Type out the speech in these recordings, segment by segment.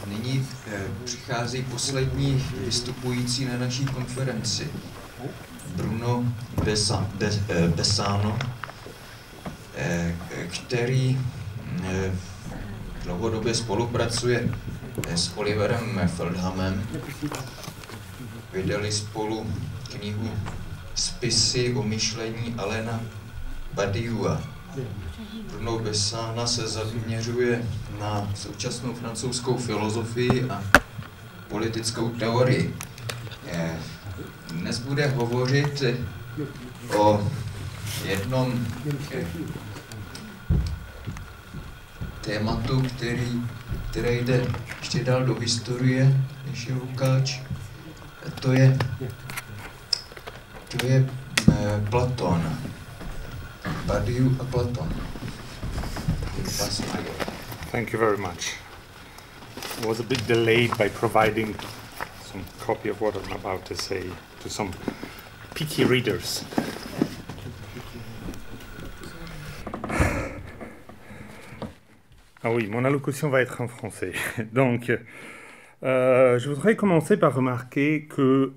Nyní přichází poslední vystupující na naší konferenci. Bruno Bessano, který dlouhodobě spolupracuje s Oliverem Feldhamem. Vydali spolu knihu Spisy o myšlení Alaina Badiou. Bruno Bessana se zaměřuje na současnou francouzskou filozofii a politickou teorii. Dnes bude hovořit o jednom tématu, které jde ještě dál do historie, než je Lukáč. To je Platon. Badiou a Platon. Thank you very much. I was a bit delayed by providing some copy of what I'm about to say to some picky readers. Ah oui, mon allocution va être en français. Donc, je voudrais commencer par remarquer que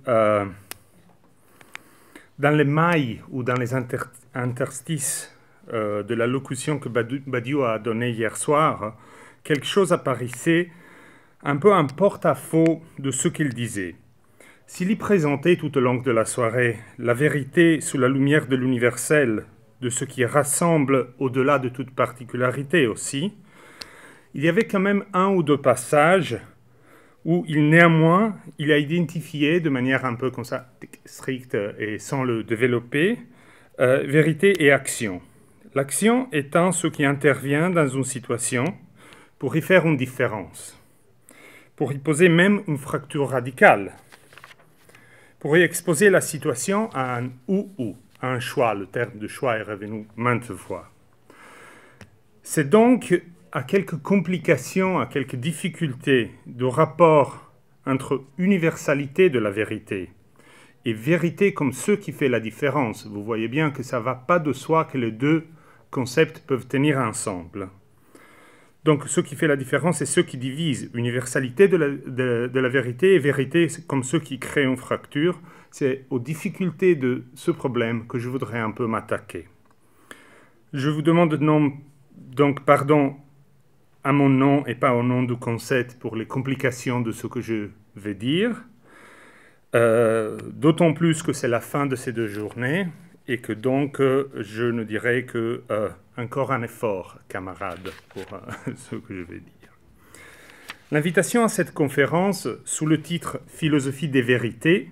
dans les mailles ou dans les interstices de l'allocution que Badiou a donnée hier soir, quelque chose apparaissait un peu en porte-à-faux de ce qu'il disait. S'il y présentait tout au long de la soirée la vérité sous la lumière de l'universel, de ce qui rassemble au-delà de toute particularité aussi, il y avait quand même un ou deux passages où néanmoins il a identifié de manière un peu comme ça stricte et sans le développer, vérité et action. L'action étant ce qui intervient dans une situation pour y faire une différence, pour y poser même une fracture radicale, pour y exposer la situation à un ou, à un choix. Le terme de choix est revenu maintes fois. C'est donc à quelques complications, à quelques difficultés de rapport entre universalité de la vérité et vérité comme ce qui fait la différence. Vous voyez bien que ça ne va pas de soi que les deux concepts peuvent tenir ensemble. Donc ce qui fait la différence, c'est ce qui divise. Universalité de la vérité et vérité comme ce qui crée une fracture. C'est aux difficultés de ce problème que je voudrais un peu m'attaquer. Je vous demande donc pardon à mon nom et pas au nom du concept pour les complications de ce que je vais dire. D'autant plus que c'est la fin de ces deux journées et que donc je ne dirai que encore un effort, camarades, pour ce que je vais dire. L'invitation à cette conférence, sous le titre « Philosophie des vérités »,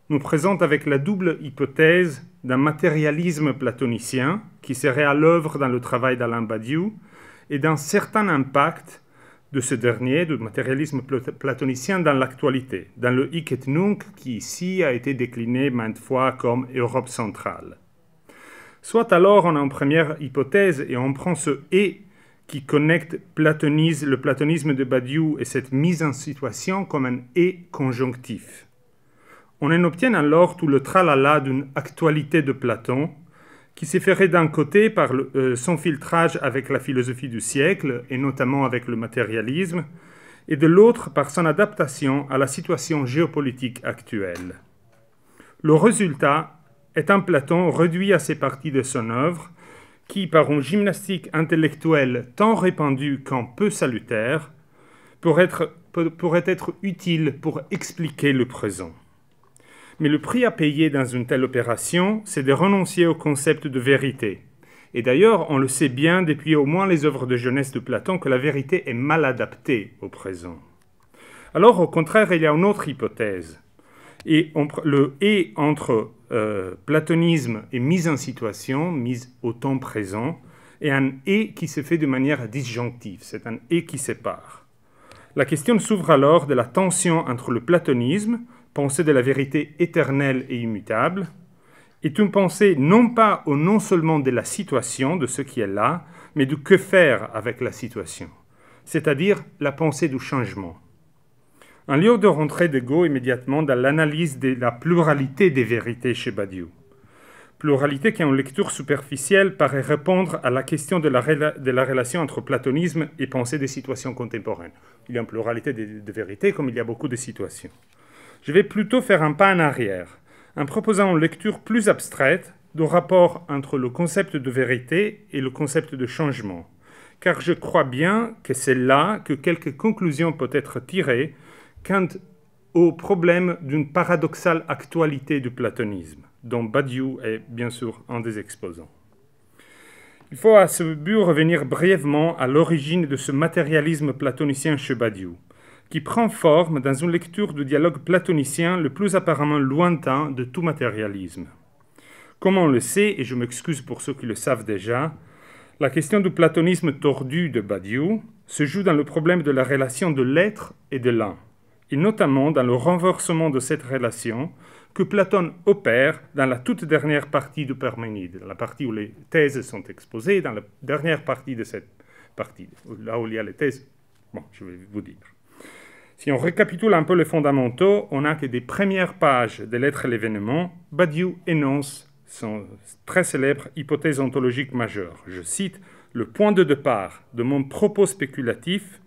nous présente avec la double hypothèse d'un matérialisme platonicien qui serait à l'œuvre dans le travail d'Alain Badiou et d'un certain impact de ce dernier, du matérialisme platonicien dans l'actualité, dans le hic et nunc qui ici a été décliné maintes fois comme Europe centrale. Soit alors on a une première hypothèse et on prend ce « et » qui connecte le platonisme de Badiou et cette mise en situation comme un « et » conjonctif. On en obtient alors tout le tralala d'une actualité de Platon qui s'est fait d'un côté par son filtrage avec la philosophie du siècle, et notamment avec le matérialisme, et de l'autre par son adaptation à la situation géopolitique actuelle. Le résultat est un Platon réduit à ces parties de son œuvre, qui, par une gymnastique intellectuelle tant répandue qu'en peu salutaire, pourrait être utile pour expliquer le présent. Mais le prix à payer dans une telle opération, c'est de renoncer au concept de vérité. Et d'ailleurs, on le sait bien depuis au moins les œuvres de jeunesse de Platon que la vérité est mal adaptée au présent. Alors, au contraire, il y a une autre hypothèse. Et le « et » entre platonisme et mise en situation, mise au temps présent, est un « et » qui se fait de manière disjonctive. C'est un « et » qui sépare. La question s'ouvre alors de la tension entre le platonisme, pensée de la vérité éternelle et immutable, est une pensée non pas ou non seulement de la situation, de ce qui est là, mais de que faire avec la situation, c'est-à-dire la pensée du changement. En lieu de rentrer de go immédiatement dans l'analyse de la pluralité des vérités chez Badiou, pluralité qui, en lecture superficielle, paraît répondre à la question de la relation entre platonisme et pensée des situations contemporaines. Il y a une pluralité de vérités, comme il y a beaucoup de situations. Je vais plutôt faire un pas en arrière, en proposant une lecture plus abstraite du rapport entre le concept de vérité et le concept de changement, car je crois bien que c'est là que quelques conclusions peuvent être tirées quant au problème d'une paradoxale actualité du platonisme, dont Badiou est bien sûr un des exposants. Il faut à ce but revenir brièvement à l'origine de ce matérialisme platonicien chez Badiou, qui prend forme dans une lecture du dialogue platonicien le plus apparemment lointain de tout matérialisme. Comme on le sait, et je m'excuse pour ceux qui le savent déjà, la question du platonisme tordu de Badiou se joue dans le problème de la relation de l'être et de l'un, et notamment dans le renversement de cette relation que Platon opère dans la toute dernière partie du Parménide, la partie où les thèses sont exposées, dans la dernière partie de cette partie, là où il y a les thèses. Bon, je vais vous dire. Si on récapitule un peu les fondamentaux, on n'a que des premières pages de l'être et l'événement. Badiou énonce son très célèbre hypothèse ontologique majeure. Je cite, « Le point de départ de mon propos spéculatif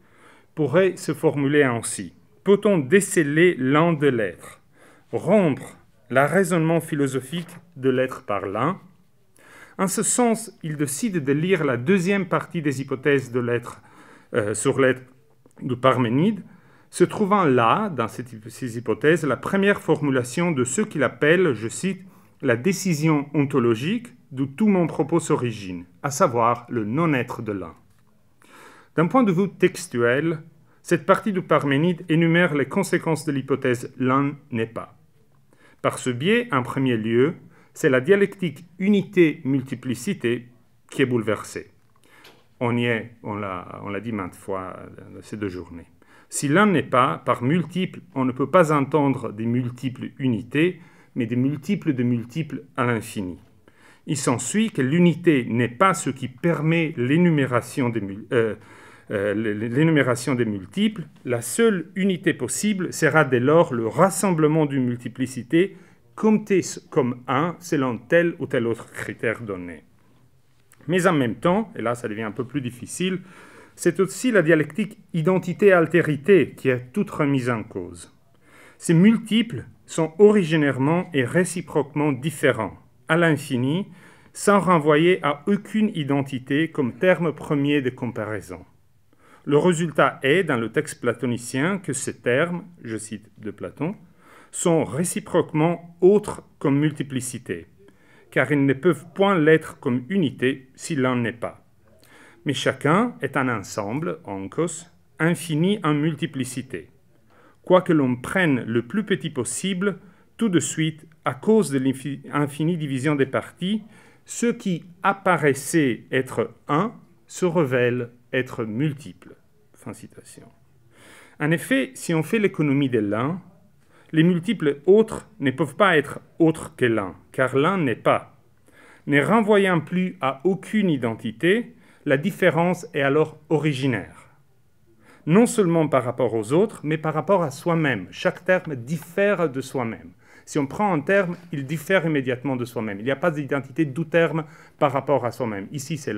pourrait se formuler ainsi. Peut-on déceler l'un de l'être, rompre le raisonnement philosophique de l'être par l'un ?» En ce sens, il décide de lire la deuxième partie des hypothèses de l'être sur l'être de Parménide, se trouvant là, dans ces hypothèses, la première formulation de ce qu'il appelle, je cite, « la décision ontologique d'où tout mon propos s'origine, à savoir le non-être de l'un. » D'un point de vue textuel, cette partie du Parménide énumère les conséquences de l'hypothèse « l'un n'est pas ». Par ce biais, en premier lieu, c'est la dialectique unité-multiplicité qui est bouleversée. On l'a dit maintes fois dans ces 2 journées. Si l'un n'est pas, par multiple, on ne peut pas entendre des multiples unités, mais des multiples de multiples à l'infini. Il s'ensuit que l'unité n'est pas ce qui permet l'énumération des multiples. La seule unité possible sera dès lors le rassemblement d'une multiplicité comptée comme 1 selon tel ou tel autre critère donné. Mais en même temps, et là ça devient un peu plus difficile, c'est aussi la dialectique identité-altérité qui est toute remise en cause. Ces multiples sont originairement et réciproquement différents, à l'infini, sans renvoyer à aucune identité comme terme premier de comparaison. Le résultat est, dans le texte platonicien, que ces termes, je cite de Platon, sont réciproquement autres comme multiplicité, car ils ne peuvent point l'être comme unité s'il n'en est pas. Mais chacun est un ensemble, onkos, infini en multiplicité. Quoique l'on prenne le plus petit possible, tout de suite, à cause de l'infinie division des parties, ce qui apparaissait être un se révèle être multiple. Fin citation. En effet, si on fait l'économie de l'un, les multiples autres ne peuvent pas être autres que l'un, car l'un n'est pas. Ne renvoyant plus à aucune identité, la différence est alors originaire. Non seulement par rapport aux autres, mais par rapport à soi-même. Chaque terme diffère de soi-même. Si on prend un terme, il diffère immédiatement de soi-même. Il n'y a pas d'identité du terme par rapport à soi-même. Ici, c'est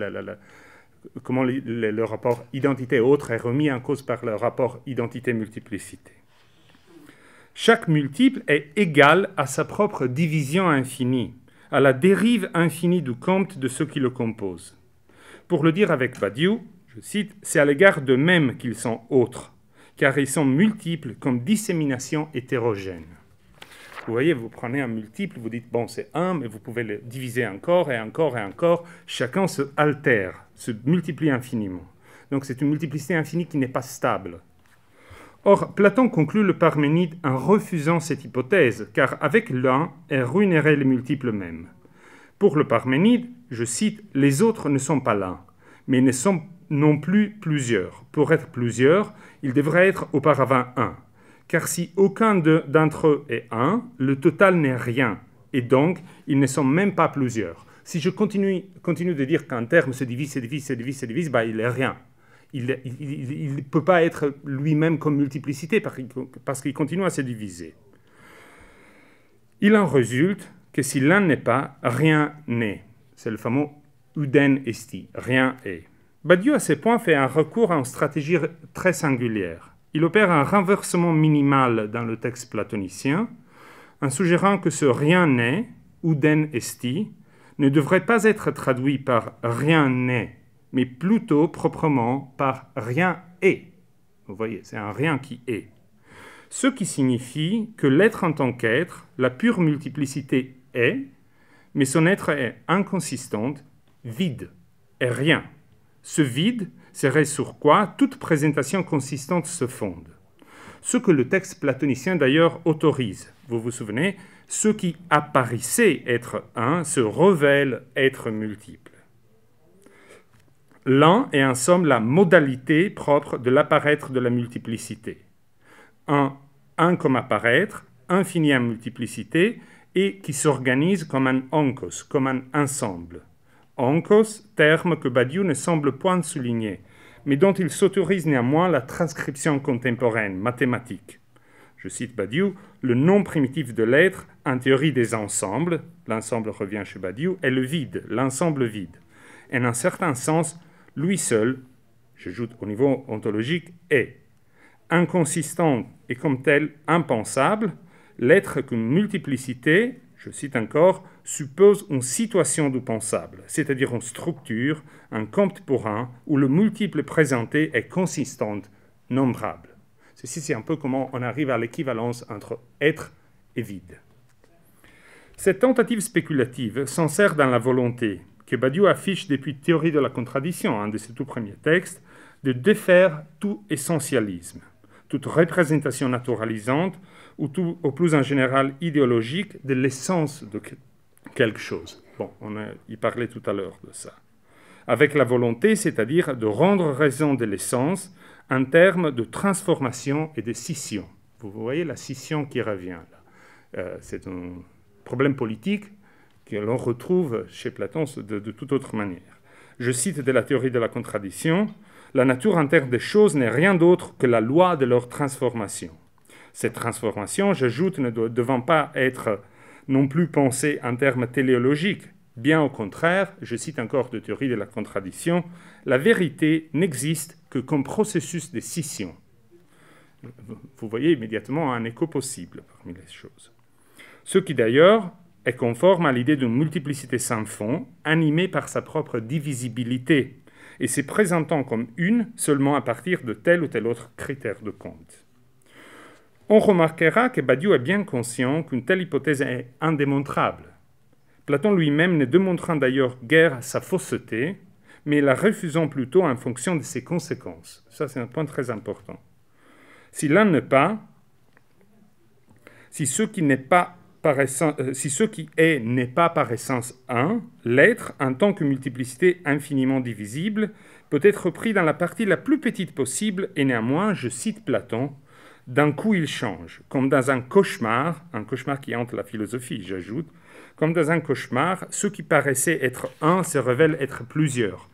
comment le rapport identité-autre est remis en cause par le rapport identité-multiplicité. Chaque multiple est égal à sa propre division infinie, à la dérive infinie du compte de ce qui le compose. Pour le dire avec Badiou, je cite, « c'est à l'égard d'eux-mêmes qu'ils sont autres, car ils sont multiples comme dissémination hétérogène. » Vous voyez, vous prenez un multiple, vous dites, bon, c'est 1, mais vous pouvez le diviser encore et encore et encore. Chacun se altère, se multiplie infiniment. Donc c'est une multiplicité infinie qui n'est pas stable. Or, Platon conclut le Parménide en refusant cette hypothèse, car avec l'un, elle ruinerait les multiples mêmes. Pour le Parménide, je cite, « les autres ne sont pas l'un, mais ne sont non plus plusieurs. Pour être plusieurs, ils devraient être auparavant un. Car si aucun d'entre eux est un, le total n'est rien, et donc ils ne sont même pas plusieurs. Si je continue de dire qu'un terme se divise, bah, il n'est rien. Il ne peut pas être lui-même comme multiplicité parce qu'il continue à se diviser. Il en résulte que si l'un n'est pas, rien n'est. C'est le fameux uden esti, rien est. Badiou, à ce point, fait un recours à une stratégie très singulière. Il opère un renversement minimal dans le texte platonicien, en suggérant que ce rien n'est, uden esti, ne devrait pas être traduit par rien n'est, mais plutôt proprement par rien est. Vous voyez, c'est un rien qui est. Ce qui signifie que l'être en tant qu'être, la pure multiplicité est, mais son être est inconsistante, vide, et rien. Ce vide serait sur quoi toute présentation consistante se fonde. Ce que le texte platonicien d'ailleurs autorise. Vous vous souvenez, ce qui apparaissait être un se révèle être multiple. L'un est en somme la modalité propre de l'apparaître de la multiplicité. Un comme apparaître, infini en multiplicité, et qui s'organise comme un onkos, comme un ensemble. Onkos, terme que Badiou ne semble point souligner, mais dont il s'autorise néanmoins la transcription contemporaine, mathématique. Je cite Badiou, le nom primitif de l'être, en théorie des ensembles, l'ensemble revient chez Badiou, est le vide, l'ensemble vide. En un certain sens, lui seul, j'ajoute au niveau ontologique, est inconsistant et comme tel impensable, l'être qu'une multiplicité, je cite encore, suppose une situation du pensable, c'est-à-dire une structure, un compte pour un, où le multiple présenté est consistant, nombrable. Ceci, c'est un peu comment on arrive à l'équivalence entre être et vide. Cette tentative spéculative s'insère dans la volonté que Badiou affiche depuis Théorie de la contradiction, un de ses tout premiers textes, de défaire tout essentialisme, toute représentation naturalisante ou tout, au plus en général idéologique, de l'essence de quelque chose. Bon, il parlait tout à l'heure de ça. Avec la volonté, c'est-à-dire de rendre raison de l'essence en termes de transformation et de scission. Vous voyez la scission qui revient là. C'est un problème politique que l'on retrouve chez Platon de toute autre manière. Je cite de la théorie de la contradiction, « La nature interne des choses n'est rien d'autre que la loi de leur transformation. Cette transformation, j'ajoute, ne devant pas être non plus pensée en termes téléologiques. Bien au contraire, je cite encore de théorie de la contradiction, la vérité n'existe que comme processus de scission. » Vous voyez immédiatement un écho possible parmi les choses. Ce qui d'ailleurs est conforme à l'idée d'une multiplicité sans fond, animée par sa propre divisibilité, et se présentant comme une seulement à partir de tel ou tel autre critère de compte. On remarquera que Badiou est bien conscient qu'une telle hypothèse est indémontrable. Platon lui-même ne démontrant d'ailleurs guère sa fausseté, mais la refusant plutôt en fonction de ses conséquences. Ça, c'est un point très important. Si l'un n'est pas, si ce qui n'est pas si ce qui est n'est pas par essence un, l'être, en tant que multiplicité infiniment divisible, peut être pris dans la partie la plus petite possible, et néanmoins, je cite Platon, d'un coup il change, comme dans un cauchemar qui hante la philosophie, j'ajoute, comme dans un cauchemar, ce qui paraissait être un se révèle être plusieurs.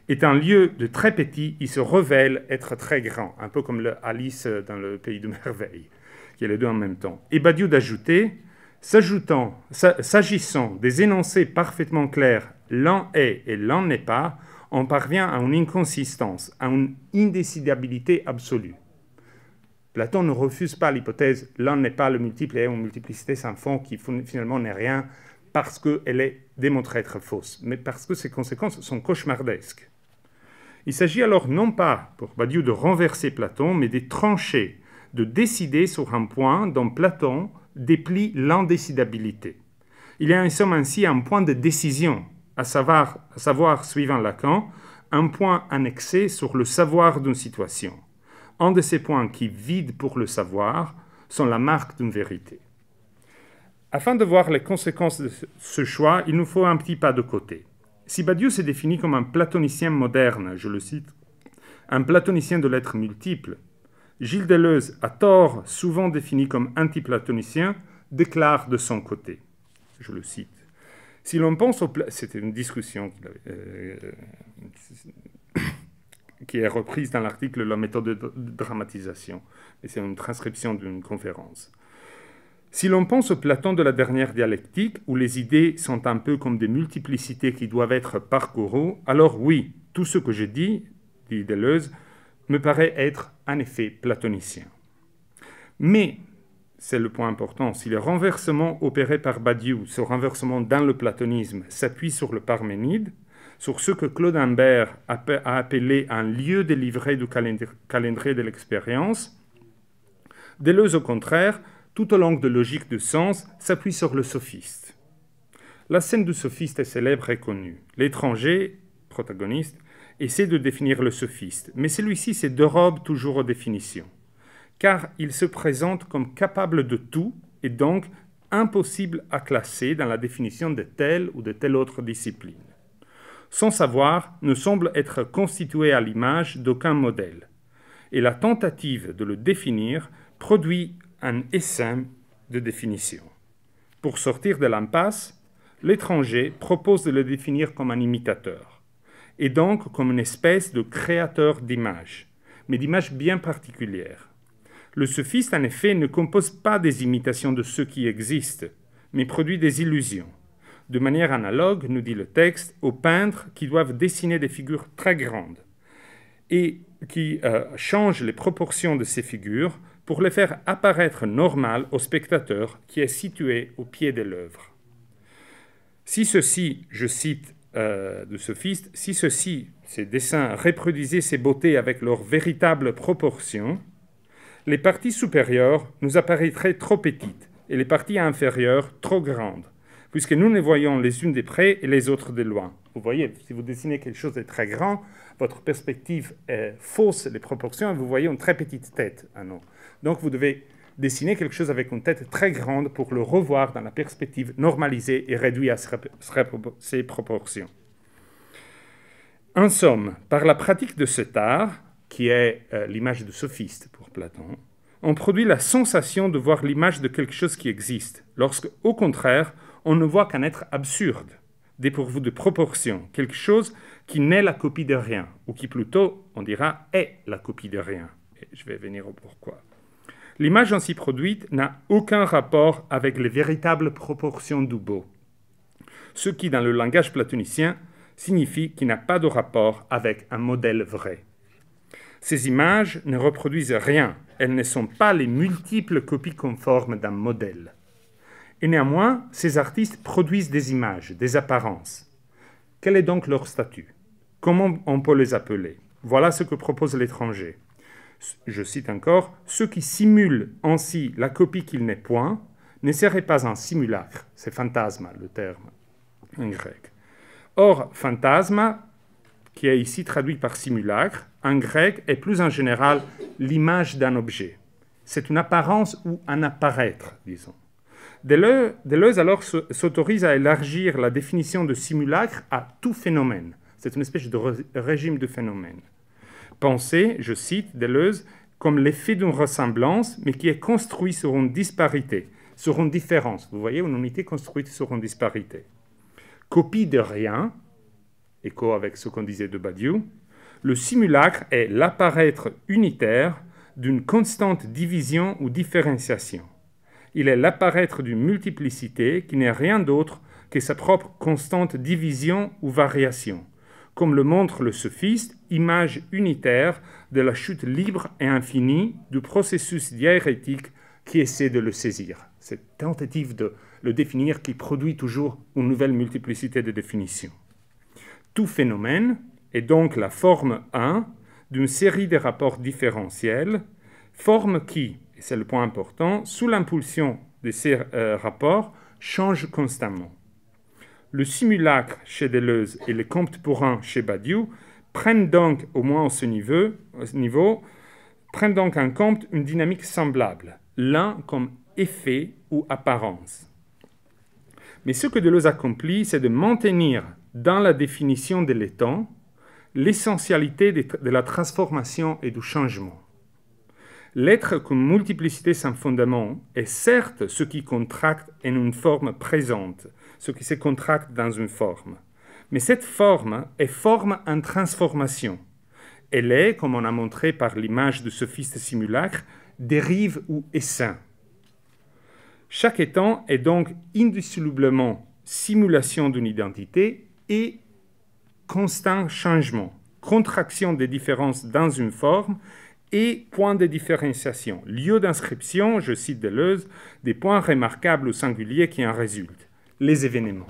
Étant lieu de très petit, il se révèle être très grand, un peu comme le Alice dans le Pays de Merveilles, qui est les deux en même temps. Et Badiou d'ajouter, s'agissant des énoncés parfaitement clairs, l'un est et l'un n'est pas, on parvient à une inconsistance, à une indécidabilité absolue. Platon ne refuse pas l'hypothèse l'un n'est pas le multiple et une multiplicité sans fond qui finalement n'est rien parce qu'elle est démontrée être fausse, mais parce que ses conséquences sont cauchemardesques. Il s'agit alors non pas pour Badiou de renverser Platon, mais de trancher, de décider sur un point dont Platon déplie l'indécidabilité. Il y a en somme ainsi un point de décision, à savoir, suivant Lacan, un point annexé sur le savoir d'une situation. Un de ces points qui, vides pour le savoir, sont la marque d'une vérité. Afin de voir les conséquences de ce choix, il nous faut un petit pas de côté. Si Badiou se définit comme un platonicien moderne, je le cite, un platonicien de l'être multiple, Gilles Deleuze, à tort souvent défini comme anti-platonicien, déclare de son côté, je le cite, si l'on pense au... C'était une discussion qui est reprise dans l'article « La méthode de dramatisation », et c'est une transcription d'une conférence. Si l'on pense au Platon de la dernière dialectique, où les idées sont un peu comme des multiplicités qui doivent être parcourues, alors oui, tout ce que je dis, dit Deleuze, me paraît être en effet platonicien. Mais, c'est le point important, si le renversement opéré par Badiou, ce renversement dans le platonisme, s'appuie sur le Parménide, sur ce que Claude Imbert a appelé un lieu délivré du calendrier de l'expérience, Deleuze, au contraire, tout au long de logique du sens, s'appuie sur le sophiste. La scène du sophiste est célèbre et connue. L'étranger, protagoniste, essaie de définir le sophiste, mais celui-ci se dérobe toujours aux définitions, car il se présente comme capable de tout et donc impossible à classer dans la définition de telle ou de telle autre discipline. Son savoir ne semble être constitué à l'image d'aucun modèle, et la tentative de le définir produit un essaim de définition. Pour sortir de l'impasse, l'étranger propose de le définir comme un imitateur, et donc comme une espèce de créateur d'images, mais d'images bien particulières. Le sophiste, en effet, ne compose pas des imitations de ceux qui existent, mais produit des illusions. De manière analogue, nous dit le texte, aux peintres qui doivent dessiner des figures très grandes et qui changent les proportions de ces figures pour les faire apparaître normales au spectateur qui est situé au pied de l'œuvre. Si ceci, je cite de sophiste, si ces dessins reproduisaient ces beautés avec leurs véritables proportions, les parties supérieures nous apparaîtraient trop petites et les parties inférieures trop grandes, puisque nous les voyons les unes de près et les autres de loin. Vous voyez, si vous dessinez quelque chose de très grand, votre perspective fausse les proportions et vous voyez une très petite tête. Ah non. Donc vous devez dessiner quelque chose avec une tête très grande pour le revoir dans la perspective normalisée et réduite à ses proportions. En somme, par la pratique de cet art, qui est l'image du sophiste pour Platon, on produit la sensation de voir l'image de quelque chose qui existe, lorsque, au contraire, on ne voit qu'un être absurde, dépourvu de proportions, quelque chose qui n'est la copie de rien, ou qui plutôt, on dira, est la copie de rien. Et je vais venir au pourquoi. L'image ainsi produite n'a aucun rapport avec les véritables proportions du beau, ce qui, dans le langage platonicien, signifie qu'il n'a pas de rapport avec un modèle vrai. Ces images ne reproduisent rien, elles ne sont pas les multiples copies conformes d'un modèle. Et néanmoins, ces artistes produisent des images, des apparences. Quel est donc leur statut? Comment on peut les appeler? Voilà ce que propose l'étranger. Je cite encore, « Ceux qui simulent ainsi la copie qu'il n'est point ne seraient pas un simulacre. » C'est phantasma, le terme en grec. Or, phantasma, qui est ici traduit par simulacre, en grec est plus en général l'image d'un objet. C'est une apparence ou un apparaître, disons. Deleuze alors s'autorise à élargir la définition de simulacre à tout phénomène. C'est une espèce de régime de phénomène. Pensez, je cite Deleuze, comme l'effet d'une ressemblance, mais qui est construit sur une disparité, sur une différence. Vous voyez, une unité construite sur une disparité. Copie de rien, écho avec ce qu'on disait de Badiou, le simulacre est l'apparaître unitaire d'une constante division ou différenciation. Il est l'apparaître d'une multiplicité qui n'est rien d'autre que sa propre constante division ou variation, comme le montre le sophiste, image unitaire de la chute libre et infinie du processus diarétique qui essaie de le saisir. Cette tentative de le définir qui produit toujours une nouvelle multiplicité de définitions. Tout phénomène est donc la forme 1 d'une série de rapports différentiels, forme qui, et c'est le point important, sous l'impulsion de ces rapports, change constamment. Le simulacre chez Deleuze et le compte pour un chez Badiou prennent donc, au moins à ce niveau, prennent donc en compte une dynamique semblable, l'un comme effet ou apparence. Mais ce que Deleuze accomplit, c'est de maintenir dans la définition de l'étant l'essentialité de la transformation et du changement. L'être comme multiplicité sans fondament est certes ce qui contracte en une forme présente, ce qui se contracte dans une forme. Mais cette forme est forme en transformation. Elle est, comme on a montré par l'image du sophiste simulacre, dérive ou essaim. Chaque étant est donc indissolublement simulation d'une identité et constant changement, contraction des différences dans une forme et point de différenciation, lieu d'inscription, je cite Deleuze, des points remarquables ou singuliers qui en résultent, les événements.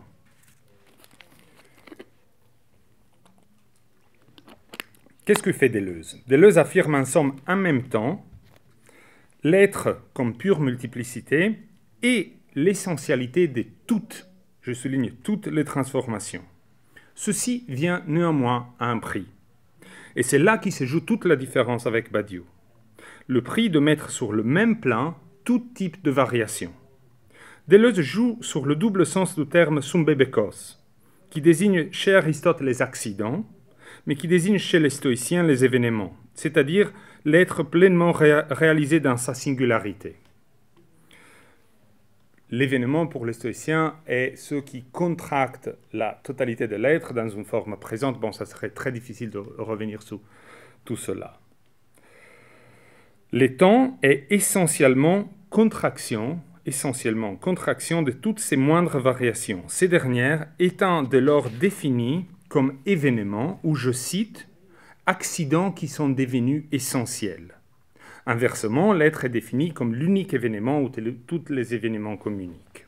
Qu'est-ce que fait Deleuze? Deleuze affirme en somme en même temps l'être comme pure multiplicité et l'essentialité de toutes, je souligne toutes les transformations. Ceci vient néanmoins à un prix. Et c'est là qui se joue toute la différence avec Badiou. Le prix de mettre sur le même plan tout type de variation. Deleuze joue sur le double sens du terme symbébékos, qui désigne chez Aristote les accidents, mais qui désigne chez les stoïciens les événements, c'est-à-dire l'être pleinement réalisé dans sa singularité. L'événement pour les stoïciens est ce qui contracte la totalité de l'être dans une forme présente. Bon, ça serait très difficile de revenir sur tout cela. Le temps est essentiellement contraction de toutes ces moindres variations, ces dernières étant dès lors définies comme événements ou, je cite, accidents qui sont devenus essentiels. Inversement, l'être est défini comme l'unique événement où tous les événements communiquent.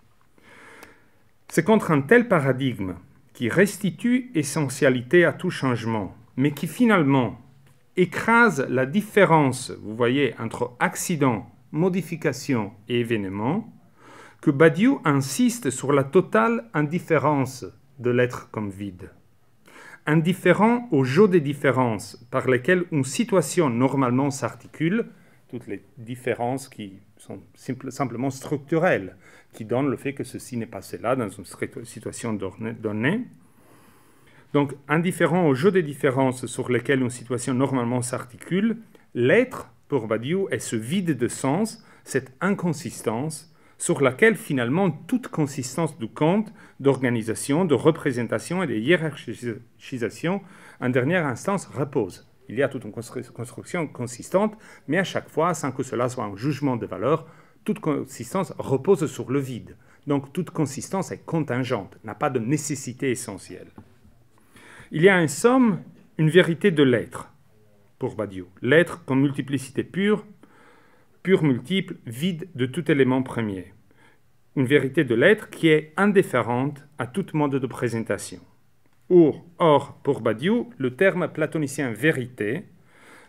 C'est contre un tel paradigme qui restitue essentialité à tout changement, mais qui finalement écrase la différence, vous voyez, entre accident, modification et événement, que Badiou insiste sur la totale indifférence de l'être comme vide. Indifférent au jeu des différences par lesquelles une situation normalement s'articule, toutes les différences qui sont simplement structurelles, qui donnent le fait que ceci n'est pas cela dans une situation donnée. Donc, indifférent au jeu des différences sur lesquelles une situation normalement s'articule, l'être, pour Badiou, est ce vide de sens, cette inconsistance, sur laquelle finalement toute consistance du compte, d'organisation, de représentation et de hiérarchisation, en dernière instance, repose. Il y a toute une construction consistante, mais à chaque fois, sans que cela soit un jugement de valeur, toute consistance repose sur le vide. Donc toute consistance est contingente, n'a pas de nécessité essentielle. Il y a en somme une vérité de l'être, pour Badiou. L'être comme multiplicité pure multiple, vide de tout élément premier. Une vérité de l'être qui est indifférente à tout mode de présentation. Or, pour Badiou, le terme platonicien « vérité »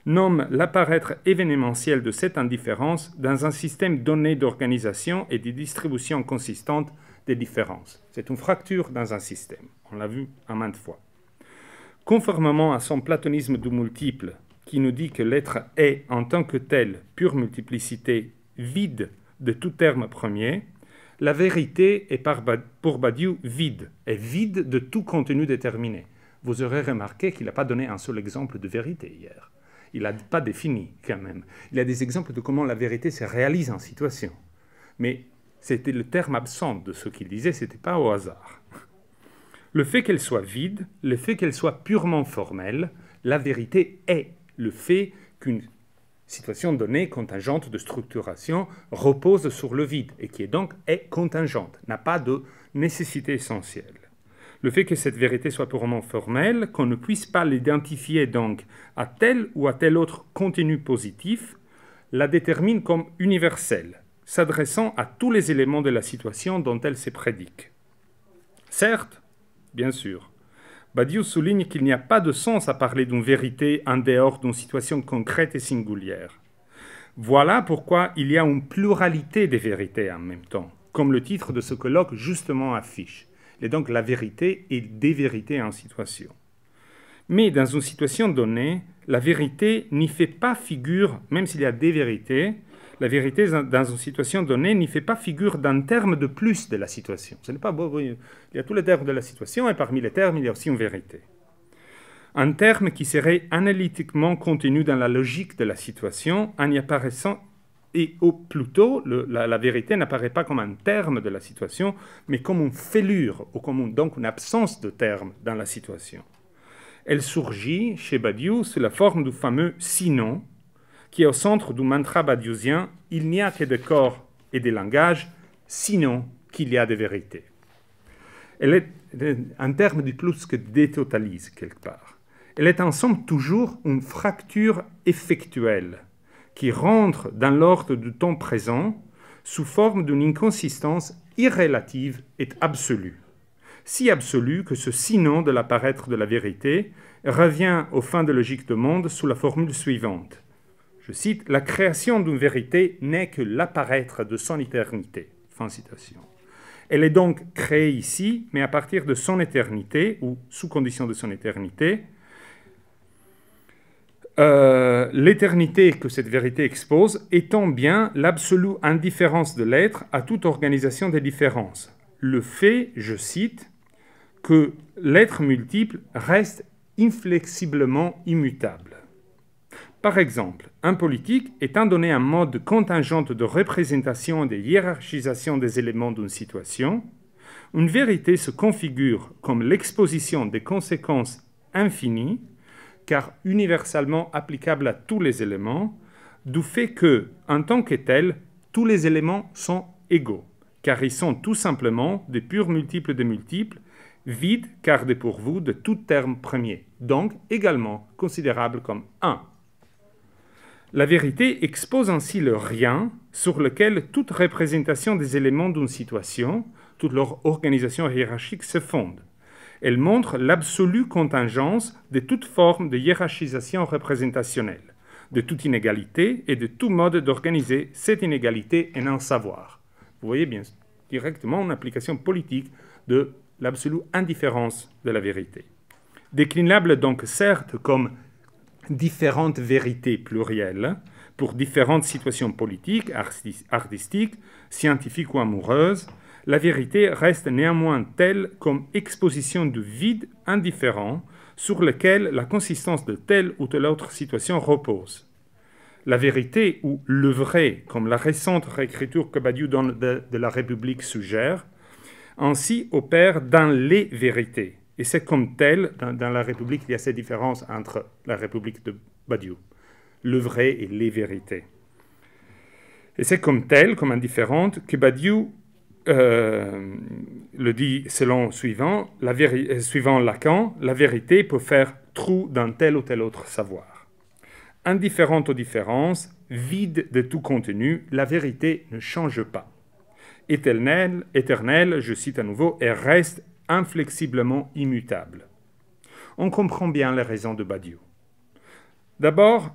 nomme l'apparaître événementiel de cette indifférence dans un système donné d'organisation et de distribution consistante des différences. C'est une fracture dans un système, on l'a vu à maintes fois. Conformément à son platonisme du multiple, qui nous dit que l'être est, en tant que tel, pure multiplicité, vide de tout terme premier, la vérité est pour Badiou vide, est vide de tout contenu déterminé. Vous aurez remarqué qu'il n'a pas donné un seul exemple de vérité hier. Il n'a pas défini quand même. Il a des exemples de comment la vérité se réalise en situation. Mais c'était le terme absent de ce qu'il disait, ce n'était pas au hasard. Le fait qu'elle soit vide, le fait qu'elle soit purement formelle, la vérité est le fait qu'une situation donnée, contingente de structuration, repose sur le vide et qui est contingente, n'a pas de nécessité essentielle. Le fait que cette vérité soit purement formelle, qu'on ne puisse pas l'identifier donc à tel ou à tel autre contenu positif, la détermine comme universelle, s'adressant à tous les éléments de la situation dont elle se prédique. Certes, bien sûr, Badiou souligne qu'il n'y a pas de sens à parler d'une vérité en dehors d'une situation concrète et singulière. Voilà pourquoi il y a une pluralité des vérités en même temps, comme le titre de ce colloque justement affiche. Et donc la vérité et des vérités en situation. Mais dans une situation donnée, la vérité n'y fait pas figure, même s'il y a des vérités, la vérité dans une situation donnée n'y fait pas figure d'un terme de plus de la situation. Ce n'est pas beau, il y a tous les termes de la situation et parmi les termes, il y a aussi une vérité. Un terme qui serait analytiquement contenu dans la logique de la situation en y apparaissant, et plutôt la vérité n'apparaît pas comme un terme de la situation, mais comme une fêlure, ou comme donc une absence de terme dans la situation. Elle surgit chez Badiou sous la forme du fameux « sinon », qui est au centre du mantra badiusien « Il n'y a que des corps et des langages, sinon qu'il y a des vérités. Elle est un terme du plus que détotalise quelque part. Elle est en somme toujours une fracture effectuelle qui rentre dans l'ordre du temps présent sous forme d'une inconsistance irrélative et absolue. Si absolue que ce sinon de l'apparaître de la vérité revient aux fins de logique du monde sous la formule suivante. Je cite, « La création d'une vérité n'est que l'apparaître de son éternité. » Fin citation. Elle est donc créée ici, mais à partir de son éternité, ou sous condition de son éternité. L'éternité que cette vérité expose étant bien l'absolue indifférence de l'être à toute organisation des différences. Le fait, je cite, que l'être multiple reste inflexiblement immutable. Par exemple, un politique étant donné un mode contingent de représentation et de hiérarchisation des éléments d'une situation, une vérité se configure comme l'exposition des conséquences infinies, car universellement applicable à tous les éléments, du fait que, en tant que tels, tous les éléments sont égaux, car ils sont tout simplement des purs multiples de multiples, vides car dépourvus de tout terme premier, donc également considérables comme 1. La vérité expose ainsi le rien sur lequel toute représentation des éléments d'une situation, toute leur organisation hiérarchique se fonde. Elle montre l'absolue contingence de toute forme de hiérarchisation représentationnelle, de toute inégalité et de tout mode d'organiser cette inégalité en un savoir. Vous voyez bien directement une application politique de l'absolue indifférence de la vérité. Déclinable donc certes comme différentes vérités plurielles pour différentes situations politiques, artistiques, scientifiques ou amoureuses, la vérité reste néanmoins telle comme exposition du vide indifférent sur lequel la consistance de telle ou telle autre situation repose. La vérité ou le vrai, comme la récente réécriture que Badiou de la République suggère, ainsi opère dans les vérités. Et c'est comme tel, dans la République, il y a cette différence entre la République de Badiou, le vrai et les vérités. Et c'est comme tel, comme indifférente, que Badiou le dit suivant Lacan, la vérité peut faire trou dans tel ou tel autre savoir. Indifférente aux différences, vide de tout contenu, la vérité ne change pas. Éternelle, je cite à nouveau, elle reste inflexiblement immutable. On comprend bien les raisons de Badiou. D'abord,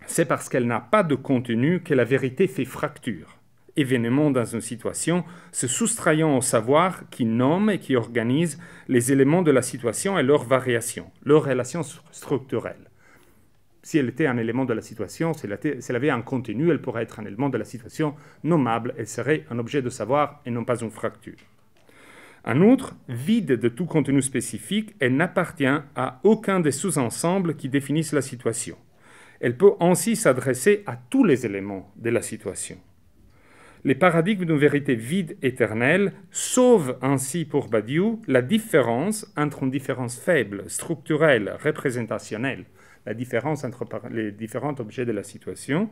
c'est parce qu'elle n'a pas de contenu que la vérité fait fracture. Événement dans une situation, se soustrayant au savoir qui nomme et qui organise les éléments de la situation et leurs variations, leurs relations structurelles. Si elle était un élément de la situation, si elle avait un contenu, elle pourrait être un élément de la situation nommable, elle serait un objet de savoir et non pas une fracture. En outre, vide de tout contenu spécifique, elle n'appartient à aucun des sous-ensembles qui définissent la situation. Elle peut ainsi s'adresser à tous les éléments de la situation. Les paradigmes d'une vérité vide éternelle sauvent ainsi pour Badiou la différence entre une différence faible, structurelle, représentationnelle, la différence entre les différents objets de la situation,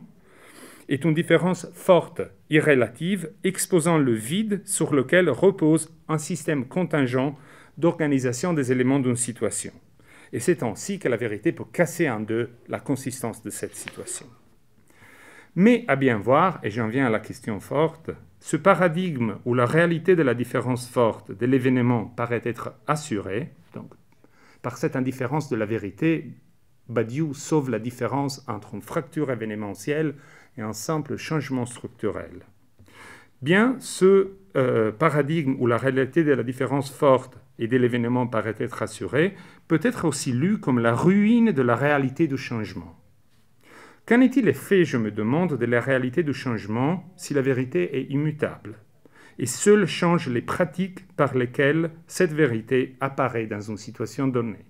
est une différence forte, irrélative, exposant le vide sur lequel repose un système contingent d'organisation des éléments d'une situation. Et c'est ainsi que la vérité peut casser en deux la consistance de cette situation. Mais à bien voir, et j'en viens à la question forte, ce paradigme où la réalité de la différence forte de l'événement paraît être assurée, donc par cette indifférence de la vérité, Badiou sauve la différence entre une fracture événementielle et un simple changement structurel. Bien, ce paradigme où la réalité de la différence forte et de l'événement paraît être assurée peut être aussi lu comme la ruine de la réalité du changement. Qu'en est-il fait, je me demande, de la réalité du changement si la vérité est immutable et seul change les pratiques par lesquelles cette vérité apparaît dans une situation donnée?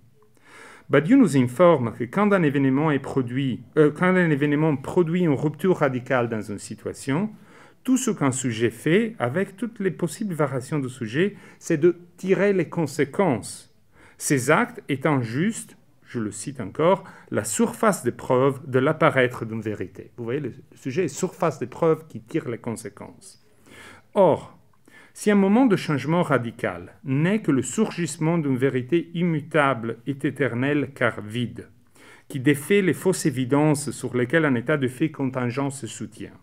Badiou nous informe que quand un événement produit une rupture radicale dans une situation, tout ce qu'un sujet fait, avec toutes les possibles variations du sujet, c'est de tirer les conséquences. Ces actes étant juste, je le cite encore, la surface des preuves de l'apparaître d'une vérité. Vous voyez, le sujet est surface des preuves qui tire les conséquences. Or, si un moment de changement radical n'est que le surgissement d'une vérité immutable et éternelle car vide, qui défait les fausses évidences sur lesquelles un état de fait contingent se soutient,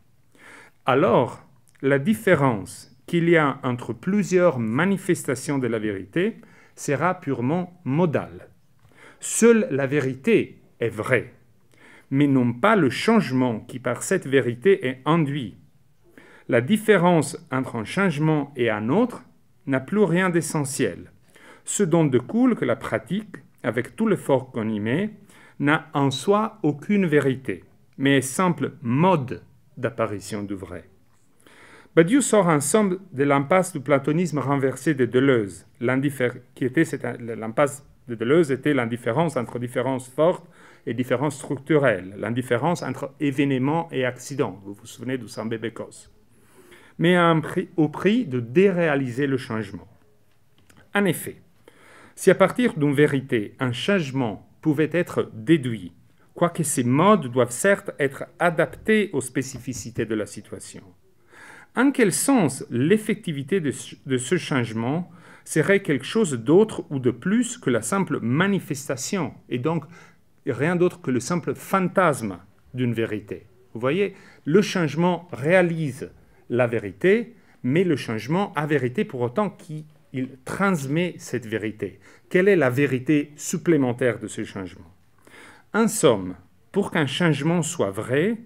alors la différence qu'il y a entre plusieurs manifestations de la vérité sera purement modale. Seule la vérité est vraie, mais non pas le changement qui par cette vérité est induit. La différence entre un changement et un autre n'a plus rien d'essentiel, ce dont découle que la pratique, avec tout l'effort qu'on y met, n'a en soi aucune vérité, mais est simple mode d'apparition du vrai. Badiou sort en somme de l'impasse du platonisme renversé de Deleuze. L'impasse de Deleuze était l'indifférence entre différences fortes et différences structurelles, l'indifférence entre événements et accidents. Vous vous souvenez du Sambé Bécos. Mais au prix de déréaliser le changement. En effet, si à partir d'une vérité, un changement pouvait être déduit, quoique ces modes doivent certes être adaptés aux spécificités de la situation, en quel sens l'effectivité de ce changement serait quelque chose d'autre ou de plus que la simple manifestation, et donc rien d'autre que le simple fantasme d'une vérité. Vous voyez, le changement réalise la vérité, mais le changement a vérité pour autant qu'il transmet cette vérité. Quelle est la vérité supplémentaire de ce changement? En somme, pour qu'un changement soit vrai,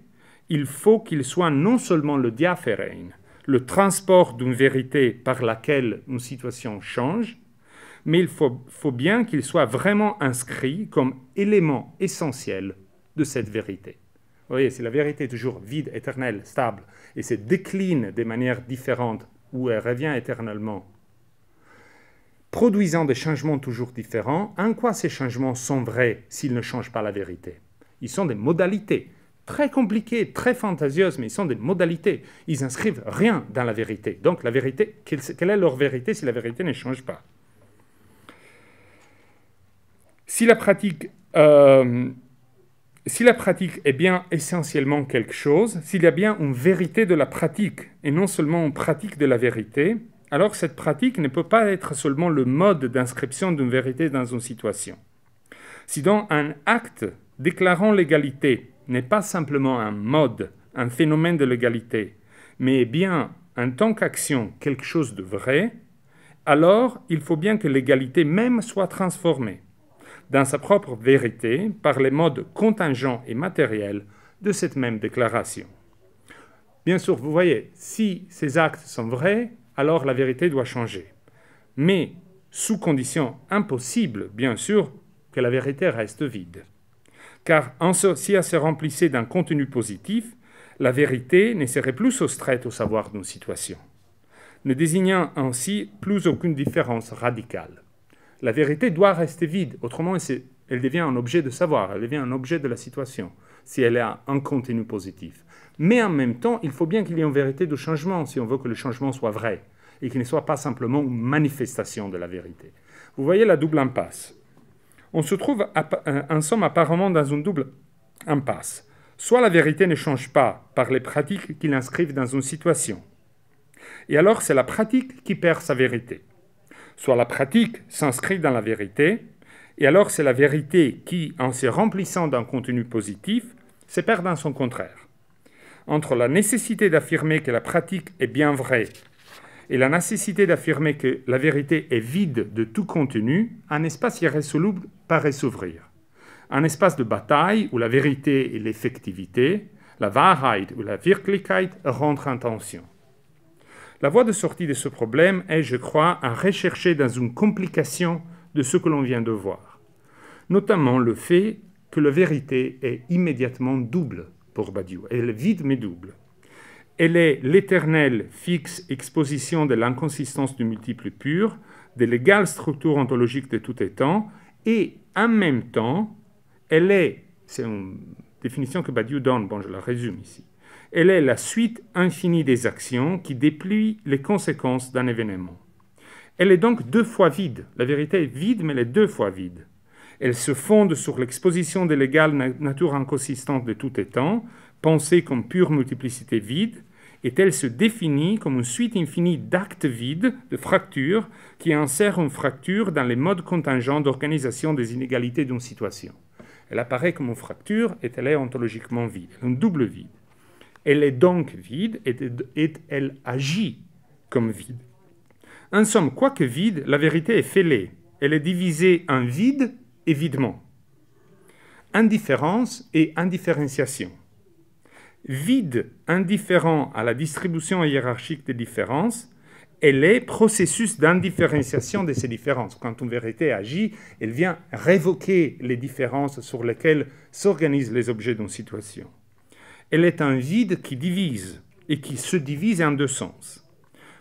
il faut qu'il soit non seulement le diaphérein, le transport d'une vérité par laquelle une situation change, mais il faut bien qu'il soit vraiment inscrit comme élément essentiel de cette vérité. Vous voyez, si la vérité est toujours vide, éternelle, stable, et se décline de manière différente, ou elle revient éternellement, produisant des changements toujours différents, en quoi ces changements sont vrais s'ils ne changent pas la vérité? Ils sont des modalités. Très compliquées, très fantasieuses, mais ils sont des modalités. Ils n'inscrivent rien dans la vérité. Donc, la vérité, quelle est leur vérité si la vérité ne change pas? Si la pratique est bien essentiellement quelque chose, s'il y a bien une vérité de la pratique et non seulement une pratique de la vérité, alors cette pratique ne peut pas être seulement le mode d'inscription d'une vérité dans une situation. Si donc un acte déclarant l'égalité n'est pas simplement un mode, un phénomène de l'égalité, mais est bien, en tant qu'action, quelque chose de vrai, alors il faut bien que l'égalité même soit transformée dans sa propre vérité par les modes contingents et matériels de cette même déclaration. Bien sûr, vous voyez, si ces actes sont vrais, alors la vérité doit changer. Mais sous condition impossible, bien sûr, que la vérité reste vide. Car si elle se remplissait d'un contenu positif, la vérité ne serait plus soustraite au savoir d'une situation, ne désignant ainsi plus aucune différence radicale. La vérité doit rester vide, autrement elle devient un objet de savoir, elle devient un objet de la situation, si elle a un contenu positif. Mais en même temps, il faut bien qu'il y ait une vérité de changement, si on veut que le changement soit vrai, et qu'il ne soit pas simplement une manifestation de la vérité. Vous voyez la double impasse. On se trouve en somme apparemment dans une double impasse. Soit la vérité ne change pas par les pratiques qui l'inscrivent dans une situation, et alors c'est la pratique qui perd sa vérité. Soit la pratique s'inscrit dans la vérité, et alors c'est la vérité qui, en se remplissant d'un contenu positif, se perd dans son contraire. Entre la nécessité d'affirmer que la pratique est bien vraie et la nécessité d'affirmer que la vérité est vide de tout contenu, un espace irrésoluble paraît s'ouvrir. Un espace de bataille où la vérité et l'effectivité, la Wahrheit ou la Wirklichkeit rentrent en tension. La voie de sortie de ce problème est, je crois, à rechercher dans une complication de ce que l'on vient de voir, notamment le fait que la vérité est immédiatement double pour Badiou. Elle est vide mais double. Elle est l'éternelle fixe exposition de l'inconsistance du multiple pur, de l'égale structure ontologique de tout étant, et en même temps, elle est, c'est une définition que Badiou donne, bon je la résume ici, elle est la suite infinie des actions qui déplient les conséquences d'un événement. Elle est donc deux fois vide. La vérité est vide, mais elle est deux fois vide. Elle se fonde sur l'exposition de l'égale nature inconsistante de tout étant, pensée comme pure multiplicité vide, et elle se définit comme une suite infinie d'actes vides, de fractures, qui insèrent une fracture dans les modes contingents d'organisation des inégalités d'une situation. Elle apparaît comme une fracture et elle est ontologiquement vide, un double vide. Elle est donc vide et elle agit comme vide. En somme, quoique vide, la vérité est fêlée. Elle est divisée en vide et videment, indifférence et indifférenciation. Vide, indifférent à la distribution hiérarchique des différences, elle est processus d'indifférenciation de ces différences. Quand une vérité agit, elle vient révoquer les différences sur lesquelles s'organisent les objets d'une situation. Elle est un vide qui divise et qui se divise en deux sens.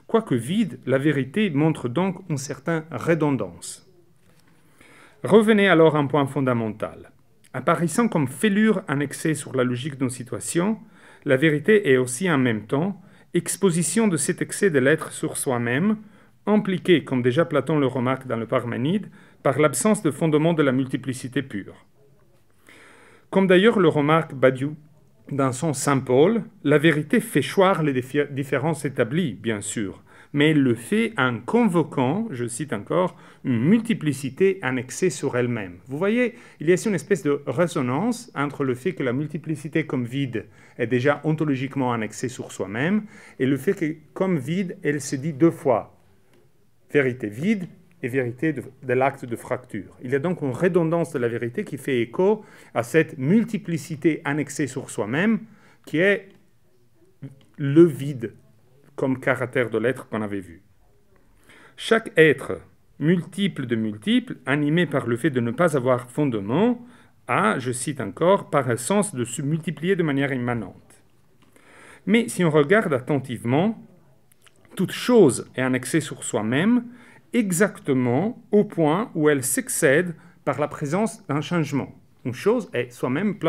Quoique vide, la vérité montre donc une certaine redondance. Revenez alors à un point fondamental. Apparaissant comme fêlure annexée sur la logique d'une situation, la vérité est aussi en même temps exposition de cet excès de l'être sur soi-même, impliqué, comme déjà Platon le remarque dans le Parménide, par l'absence de fondement de la multiplicité pure. Comme d'ailleurs le remarque Badiou dans son Saint-Paul, la vérité fait choir les différences établies, bien sûr, mais elle le fait en convoquant, je cite encore, une multiplicité annexée sur elle-même. Vous voyez, il y a ici une espèce de résonance entre le fait que la multiplicité comme vide est déjà ontologiquement annexée sur soi-même et le fait que comme vide, elle se dit deux fois, vérité vide et vérité de l'acte de fracture. Il y a donc une redondance de la vérité qui fait écho à cette multiplicité annexée sur soi-même qui est le vide comme caractère de l'être qu'on avait vu. Chaque être multiple de multiples, animé par le fait de ne pas avoir fondement, a, je cite encore, par essence de se multiplier de manière immanente. Mais si on regarde attentivement, toute chose est annexée sur soi-même exactement au point où elle s'excède par la présence d'un changement. Une chose est soi-même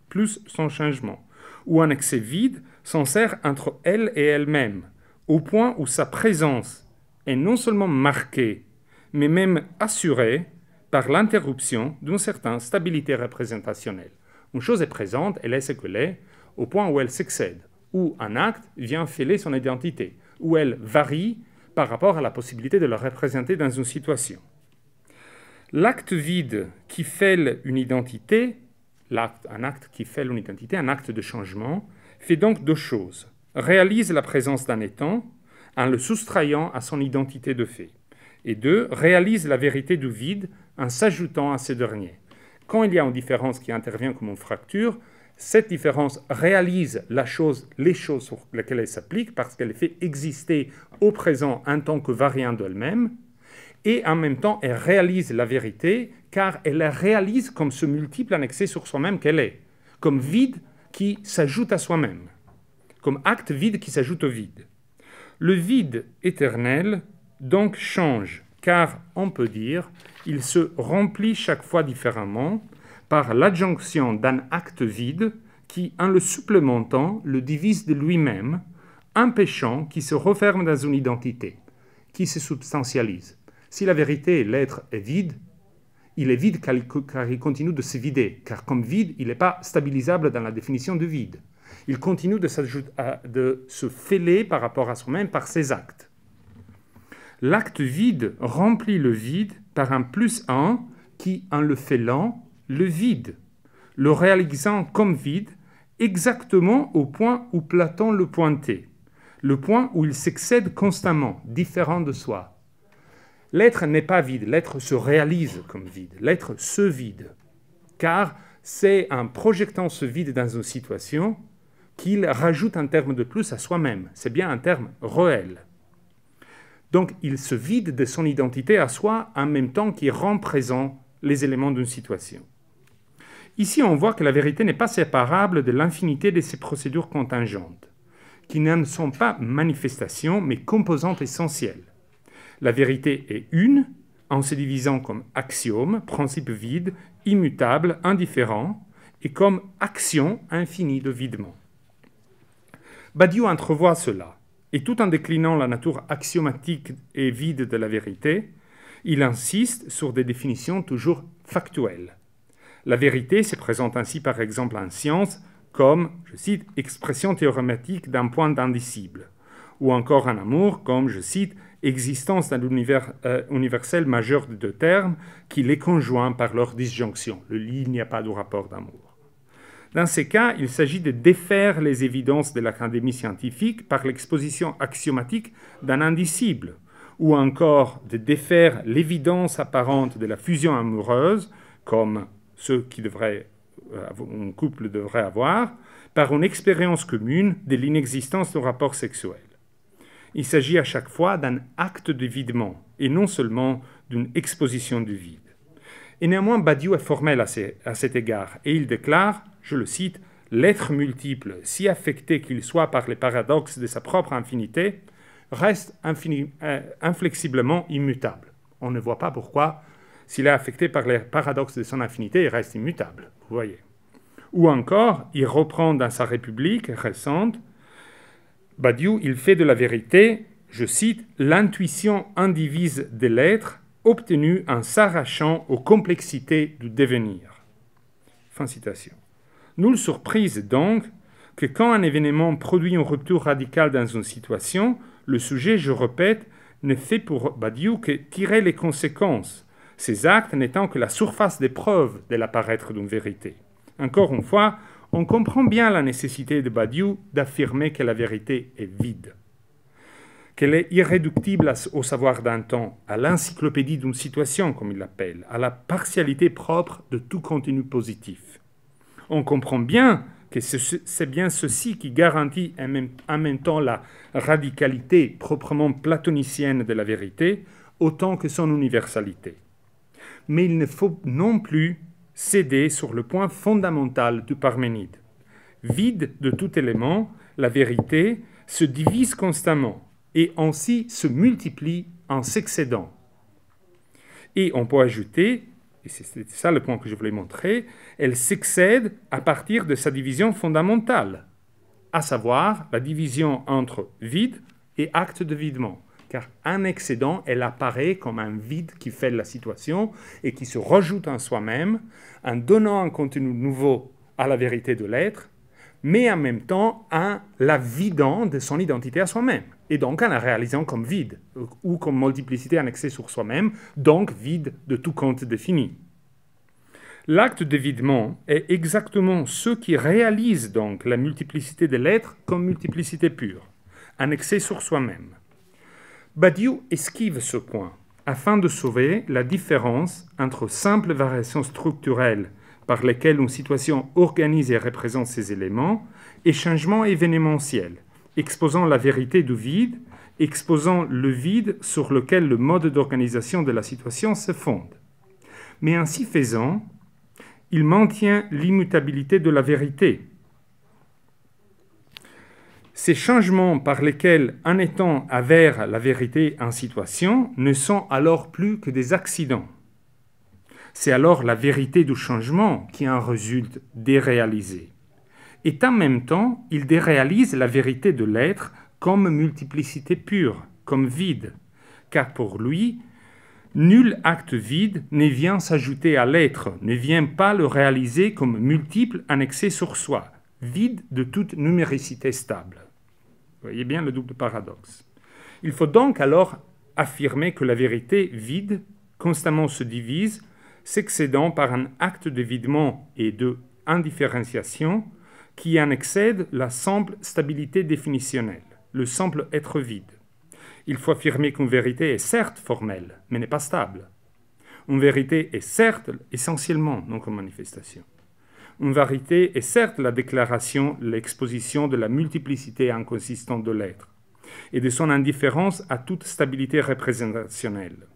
plus son changement, où un excès vide s'en sert entre elle et elle-même, au point où sa présence est non seulement marquée, mais même assurée par l'interruption d'une certaine stabilité représentationnelle. Une chose est présente, elle est ce qu'elle est, au point où elle s'excède, où un acte vient fêler son identité, où elle varie par rapport à la possibilité de la représenter dans une situation. L'acte vide qui fêle une identité, un acte qui fêle une identité, un acte de changement, fait donc deux choses. Réalise la présence d'un étant en le soustrayant à son identité de fait. Et deux, réalise la vérité du vide en s'ajoutant à ce dernier. Quand il y a une différence qui intervient comme une fracture, cette différence réalise les choses sur lesquelles elle s'applique parce qu'elle fait exister au présent en tant que variant d'elle-même, et en même temps, elle réalise la vérité car elle la réalise comme ce multiple annexé sur soi-même qu'elle est, comme vide qui s'ajoute à soi-même, comme acte vide qui s'ajoute au vide. Le vide éternel donc change, car on peut dire, il se remplit chaque fois différemment par l'adjonction d'un acte vide qui, en le supplémentant, le divise de lui-même, empêchant qu'il se referme dans une identité, qui se substantialise. Si la vérité, l'être, est vide, il est vide car il continue de se vider, car comme vide, il n'est pas stabilisable dans la définition de vide. Il continue de se fêler par rapport à soi-même par ses actes. L'acte vide remplit le vide par un plus un qui, en le fêlant, le vide, le réalisant comme vide, exactement au point où Platon le pointait, le point où il s'excède constamment, différent de soi. L'être n'est pas vide, l'être se réalise comme vide, l'être se vide, car c'est en projetant ce vide dans une situation qu'il rajoute un terme de plus à soi-même, c'est bien un terme réel. Donc il se vide de son identité à soi en même temps qu'il rend présent les éléments d'une situation. Ici, on voit que la vérité n'est pas séparable de l'infinité de ces procédures contingentes, qui ne sont pas manifestations, mais composantes essentielles. La vérité est une, en se divisant comme axiome, principe vide, immutable, indifférent, et comme action infinie de videment. Badiou entrevoit cela, et tout en déclinant la nature axiomatique et vide de la vérité, il insiste sur des définitions toujours factuelles. La vérité se présente ainsi par exemple en science comme, je cite, « expression théorématique d'un point d'indicible », ou encore un amour comme, je cite, « existence d'un univers universel majeur de deux termes qui les conjoint par leur disjonction ». Il n'y a pas de rapport d'amour. Dans ces cas, il s'agit de défaire les évidences de l'académie scientifique par l'exposition axiomatique d'un indicible, ou encore de défaire l'évidence apparente de la fusion amoureuse, comme ce qu'un couple devrait avoir, par une expérience commune de l'inexistence de rapport sexuel. Il s'agit à chaque fois d'un acte de videment, et non seulement d'une exposition du vide. Et néanmoins, Badiou est formel à cet égard, et il déclare, je le cite, « L'être multiple, si affecté qu'il soit par les paradoxes de sa propre infinité, reste inflexiblement immutable. » On ne voit pas pourquoi, s'il est affecté par les paradoxes de son infinité, il reste immutable, vous voyez. Ou encore, il reprend dans sa République récente, Badiou, il fait de la vérité, je cite, « l'intuition indivise de l'être obtenue en s'arrachant aux complexités du devenir. » Fin citation. Nulle surprise donc que quand un événement produit une rupture radicale dans une situation, le sujet, je répète, ne fait pour Badiou que tirer les conséquences, ces actes n'étant que la surface des preuves de l'apparaître d'une vérité. Encore une fois, on comprend bien la nécessité de Badiou d'affirmer que la vérité est vide, qu'elle est irréductible au savoir d'un temps, à l'encyclopédie d'une situation, comme il l'appelle, à la partialité propre de tout contenu positif. On comprend bien que c'est bien ceci qui garantit en même temps la radicalité proprement platonicienne de la vérité, autant que son universalité. Mais il ne faut non plus céder sur le point fondamental du Parménide. Vide de tout élément, la vérité se divise constamment et ainsi se multiplie en s'excédant. Et on peut ajouter, et c'est ça le point que je voulais montrer, elle s'excède à partir de sa division fondamentale, à savoir la division entre vide et acte de videment. Car un excédent, elle apparaît comme un vide qui fait la situation et qui se rajoute en soi-même en donnant un contenu nouveau à la vérité de l'être, mais en même temps en la vidant de son identité à soi-même, et donc en la réalisant comme vide, ou comme multiplicité en excès sur soi-même, donc vide de tout compte défini. L'acte de videment est exactement ce qui réalise donc la multiplicité de l'être comme multiplicité pure, en excès sur soi-même. Badiou esquive ce point afin de sauver la différence entre simples variations structurelles par lesquelles une situation organise et représente ses éléments et changements événementiels, exposant la vérité du vide, exposant le vide sur lequel le mode d'organisation de la situation se fonde. Mais ainsi faisant, il maintient l'immutabilité de la vérité. Ces changements par lesquels, en étant avère la vérité en situation, ne sont alors plus que des accidents. C'est alors la vérité du changement qui en résulte déréalisée. Et en même temps, il déréalise la vérité de l'être comme multiplicité pure, comme vide, car pour lui, nul acte vide ne vient s'ajouter à l'être, ne vient pas le réaliser comme multiple annexé sur soi, vide de toute numéricité stable. Vous voyez bien le double paradoxe. Il faut donc alors affirmer que la vérité vide constamment se divise, s'excédant par un acte de videment et de indifférenciation qui en excède la simple stabilité définitionnelle, le simple être vide. Il faut affirmer qu'une vérité est certes formelle, mais n'est pas stable. Une vérité est certes essentiellement non comme manifestation. Une vérité est certes la déclaration, l'exposition de la multiplicité inconsistante de l'être et de son indifférence à toute stabilité représentationnelle.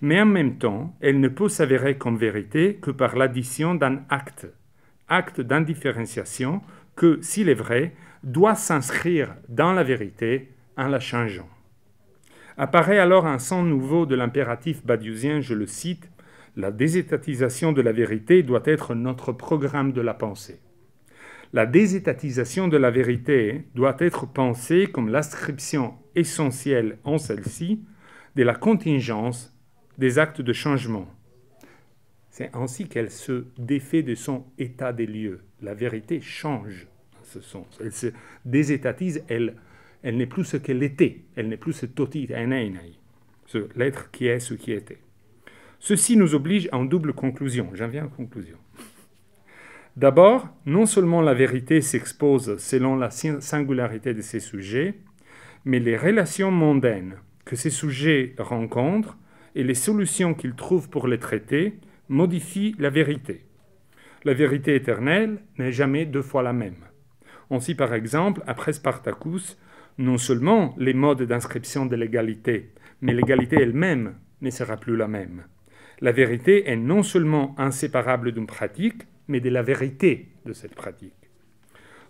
Mais en même temps, elle ne peut s'avérer comme vérité que par l'addition d'un acte d'indifférenciation que, s'il est vrai, doit s'inscrire dans la vérité en la changeant. Apparaît alors un sens nouveau de l'impératif badiusien, je le cite, « La désétatisation de la vérité doit être notre programme de la pensée. » La désétatisation de la vérité doit être pensée comme l'inscription essentielle en celle-ci de la contingence des actes de changement. C'est ainsi qu'elle se défait de son état des lieux. La vérité change. ce sens. Elle se désétatise, elle n'est plus ce qu'elle était. Elle n'est plus ce toti eneinai, l'être qui est ce qui était. Ceci nous oblige à une double conclusion. J'en viens à conclusion. D'abord, non seulement la vérité s'expose selon la singularité de ses sujets, mais les relations mondaines que ces sujets rencontrent et les solutions qu'ils trouvent pour les traiter modifient la vérité. La vérité éternelle n'est jamais deux fois la même. Ainsi, par exemple, après Spartacus, non seulement les modes d'inscription de l'égalité, mais l'égalité elle-même ne sera plus la même. La vérité est non seulement inséparable d'une pratique, mais de la vérité de cette pratique.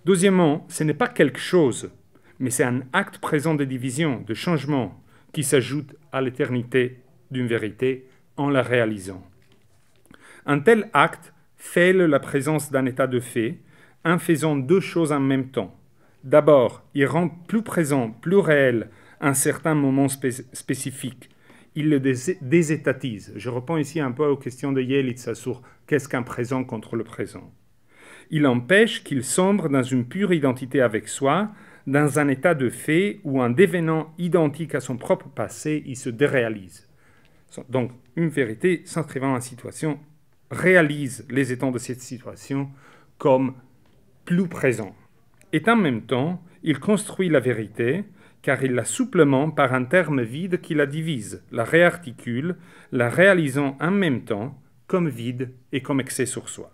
Deuxièmement, ce n'est pas quelque chose, mais c'est un acte présent de division, de changement, qui s'ajoute à l'éternité d'une vérité en la réalisant. Un tel acte fait la présence d'un état de fait en faisant deux choses en même temps. D'abord, il rend plus présent, plus réel un certain moment spécifique. Il le désétatise. Je réponds ici un peu aux questions de Yelitsa sur qu'est-ce qu'un présent contre le présent. Il empêche qu'il sombre dans une pure identité avec soi, dans un état de fait où un dévenant identique à son propre passé, il se déréalise. Donc, une vérité s'inscrivant en situation réalise les états de cette situation comme plus présents. Et en même temps, il construit la vérité, car il la supplémente par un terme vide qui la divise, la réarticule, la réalisant en même temps comme vide et comme excès sur soi.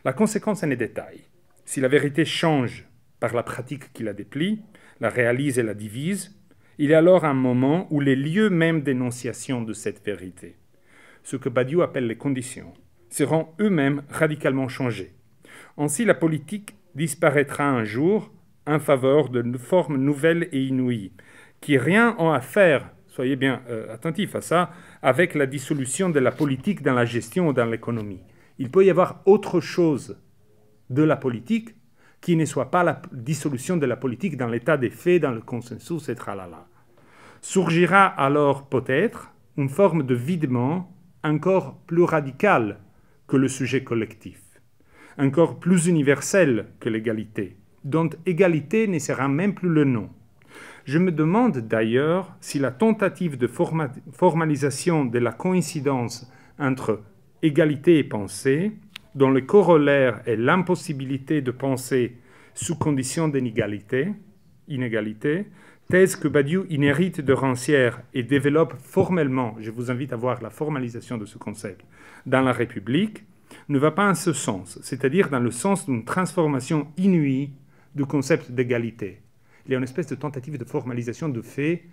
La conséquence en est détail. Si la vérité change par la pratique qui la déplie, la réalise et la divise, il y a alors un moment où les lieux même d'énonciation de cette vérité, ce que Badiou appelle les conditions, seront eux-mêmes radicalement changés. Ainsi, la politique disparaîtra un jour en faveur de formes nouvelles et inouïes, qui rien ont à faire, soyez bien attentifs à ça, avec la dissolution de la politique dans la gestion ou dans l'économie. Il peut y avoir autre chose de la politique qui ne soit pas la dissolution de la politique dans l'état des faits, dans le consensus, et tralala. Surgira alors peut-être une forme de videment encore plus radicale que le sujet collectif, encore plus universel que l'égalité, dont égalité ne sera même plus le nom. Je me demande d'ailleurs si la tentative de formalisation de la coïncidence entre égalité et pensée, dont le corollaire est l'impossibilité de penser sous condition d'inégalité, thèse que Badiou inhérite de Rancière et développe formellement, je vous invite à voir la formalisation de ce concept, dans la République, ne va pas en ce sens, c'est-à-dire dans le sens d'une transformation inouïe du concept d'égalité. Il y a une espèce de tentative de formalisation du fait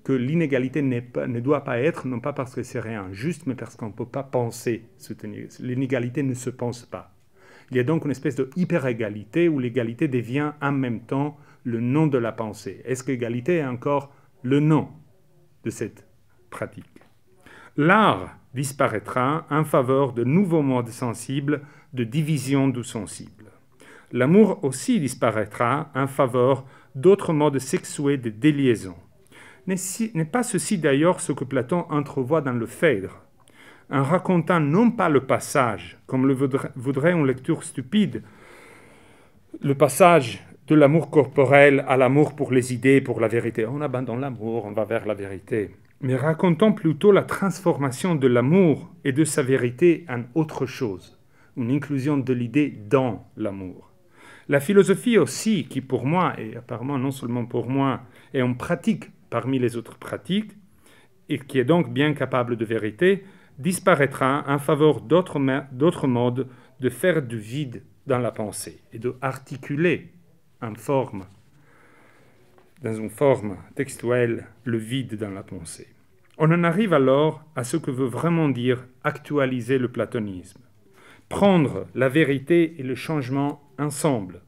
que l'inégalité ne doit pas être, non pas parce que c'est injuste, mais parce qu'on ne peut pas penser soutenir. L'inégalité ne se pense pas. Il y a donc une espèce de hyper-égalité où l'égalité devient en même temps le nom de la pensée. Est-ce que l'égalité est encore le nom de cette pratique? L'art disparaîtra en faveur de nouveaux modes sensibles de division du sensible. L'amour aussi disparaîtra en faveur d'autres modes sexués de déliaison. N'est pas ceci d'ailleurs ce que Platon entrevoit dans le Phèdre, en racontant non pas le passage, comme le voudrait une lecture stupide, le passage de l'amour corporel à l'amour pour les idées, pour la vérité. On abandonne l'amour, on va vers la vérité. Mais racontons plutôt la transformation de l'amour et de sa vérité en autre chose, une inclusion de l'idée dans l'amour. La philosophie aussi, qui pour moi, et apparemment non seulement pour moi, est en pratique parmi les autres pratiques, et qui est donc bien capable de vérité, disparaîtra en faveur d'autres modes de faire du vide dans la pensée et de articuler dans une forme textuelle le vide dans la pensée. On en arrive alors à ce que veut vraiment dire actualiser le platonisme. Prendre la vérité et le changement ensemble,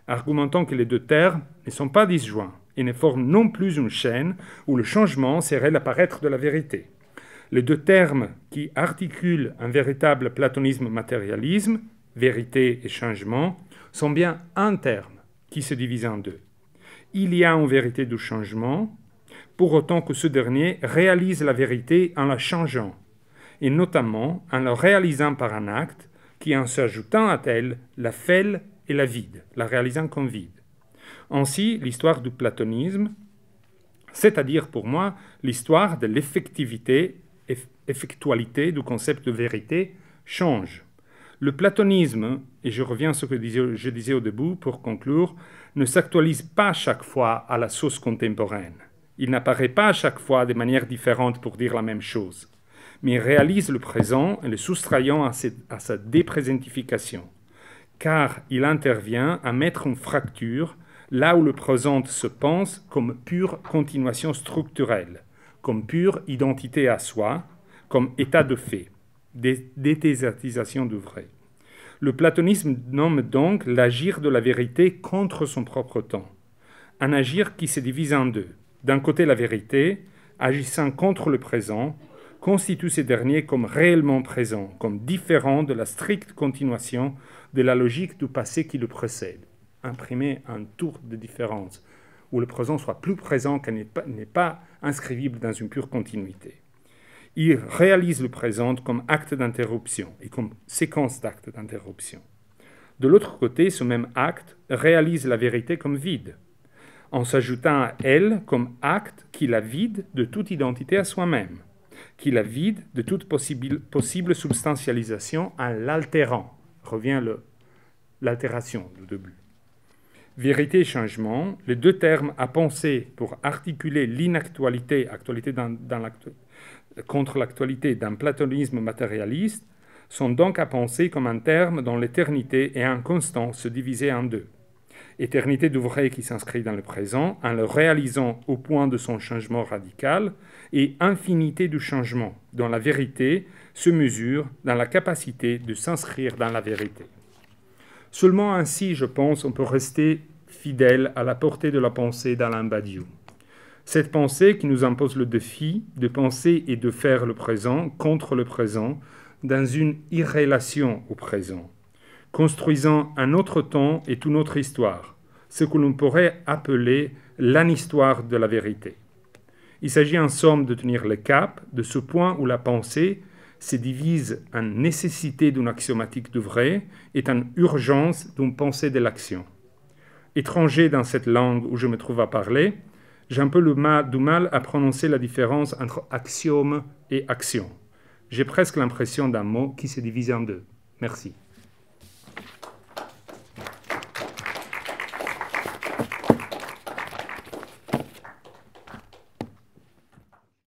argumentant que les deux termes ne sont pas disjoints et ne forment non plus une chaîne où le changement serait l'apparaître de la vérité. Les deux termes qui articulent un véritable platonisme-matérialisme, vérité et changement, sont bien un terme qui se divise en deux. Il y a une vérité du changement, pour autant que ce dernier réalise la vérité en la changeant, et notamment en la réalisant par un acte qui, en s'ajoutant à elle, la fait et la vide, la réalisant comme vide. Ainsi, l'histoire du platonisme, c'est-à-dire pour moi l'histoire de l'effectivité, effectualité du concept de vérité, change. Le platonisme, et je reviens à ce que je disais au début pour conclure, ne s'actualise pas chaque fois à la sauce contemporaine. Il n'apparaît pas à chaque fois de manière différente pour dire la même chose, mais il réalise le présent en le soustrayant à sa déprésentification, car il intervient à mettre une fracture là où le présent se pense comme pure continuation structurelle, comme pure identité à soi, comme état de fait, déthésatisation du vrai. Le platonisme nomme donc l'agir de la vérité contre son propre temps, un agir qui se divise en deux. D'un côté, la vérité, agissant contre le présent, constitue ce dernier comme réellement présent, comme différent de la stricte continuation de la logique du passé qui le précède. Imprimer un tour de différence, où le présent soit plus présent qu'il n'est pas inscrivible dans une pure continuité. Il réalise le présent comme acte d'interruption et comme séquence d'actes d'interruption. De l'autre côté, ce même acte réalise la vérité comme vide, en s'ajoutant à elle comme acte qui la vide de toute identité à soi-même, qui la vide de toute possible substantialisation en l'altérant. Revient l'altération du début. Vérité et changement, les deux termes à penser pour articuler l'inactualité, contre l'actualité d'un platonisme matérialiste, sont donc à penser comme un terme dont l'éternité est inconstant se diviser en deux. Éternité du vrai qui s'inscrit dans le présent en le réalisant au point de son changement radical, et infinité du changement dont la vérité se mesure dans la capacité de s'inscrire dans la vérité. Seulement ainsi, je pense, on peut rester fidèle à la portée de la pensée d'Alain Badiou. Cette pensée qui nous impose le défi de penser et de faire le présent contre le présent dans une irrélation au présent, construisant un autre temps et une autre histoire, ce que l'on pourrait appeler l'anhistoire de la vérité. Il s'agit en somme de tenir le cap de ce point où la pensée se divise en nécessité d'une axiomatique du vrai et en urgence d'une pensée de l'action. Étranger dans cette langue où je me trouve à parler, j'ai un peu du mal à prononcer la différence entre axiome et action. J'ai presque l'impression d'un mot qui se divise en deux. Merci.